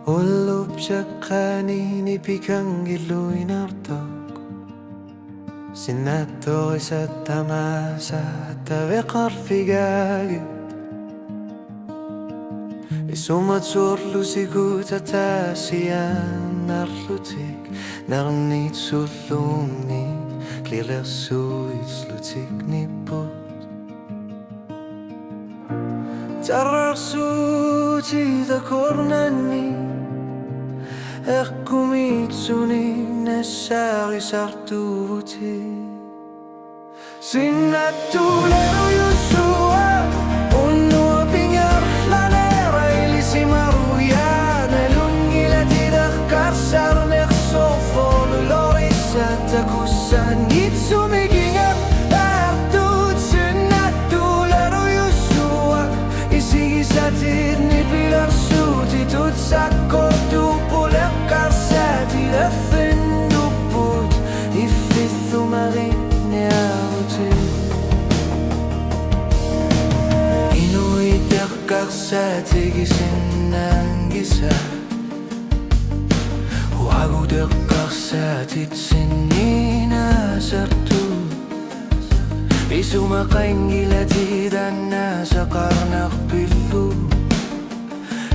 홀로 piaccani piccangillo in alto Sinnato sa tamasa taveqar figagi Isumatsur lusiguta tasian narlutik Narnit sulungni kliler suis lutik niput Tararsuti da kornani Ekkumitsuni nessari sartuvuti Sinnatulero Yusua Unnua pingar la nera ilisimaruja Nelungi leti dahkar sarnek sofol Lorissa takussan gitsumigingar Artut sinnatulero Yusua Isigisatit ni pilar suti tutsakko Gisinangisa Wagu deqarsatit sinina sartu Isuma qaingilati danna saqarnaq billu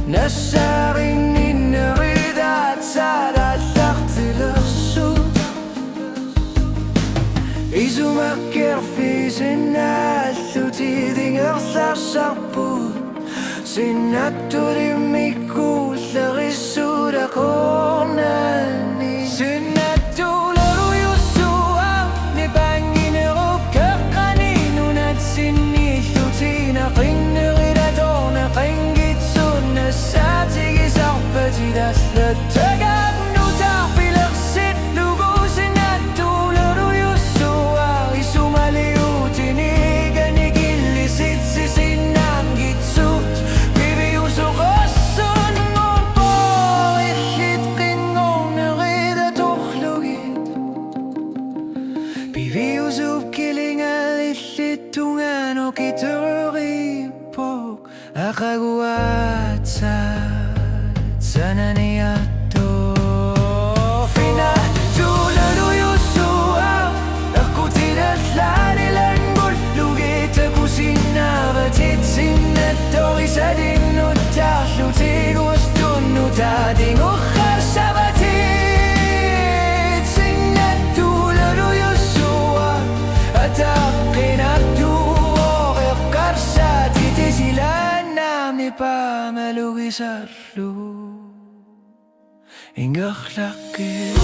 Nassarin inneridat sadat laqtilersu Isuma kirfi sinnalluti dingarsar sarpu Sinnaturi miku larisura kornani Sinnatularu Yusua Ni banginerup kakkaninunat sinnillutina Qinneridadorna qingitsunna Saatigis arpatidaslattagab nutar pilersit lugu Sinnatularu Yusua Isumaliutini ganigillisit sisinangitsut Akaguatsa sananiato Fina tuladu Yusua Akutidat lanilan Lugita kusinavatit Sinnatori sadinnutar Lutigustunnutatting ukhar sabatit Sinnatuladu Yusua Ataqinatu Oqeqqarsatit isilan Pamalugisarlu Ingakhlaqi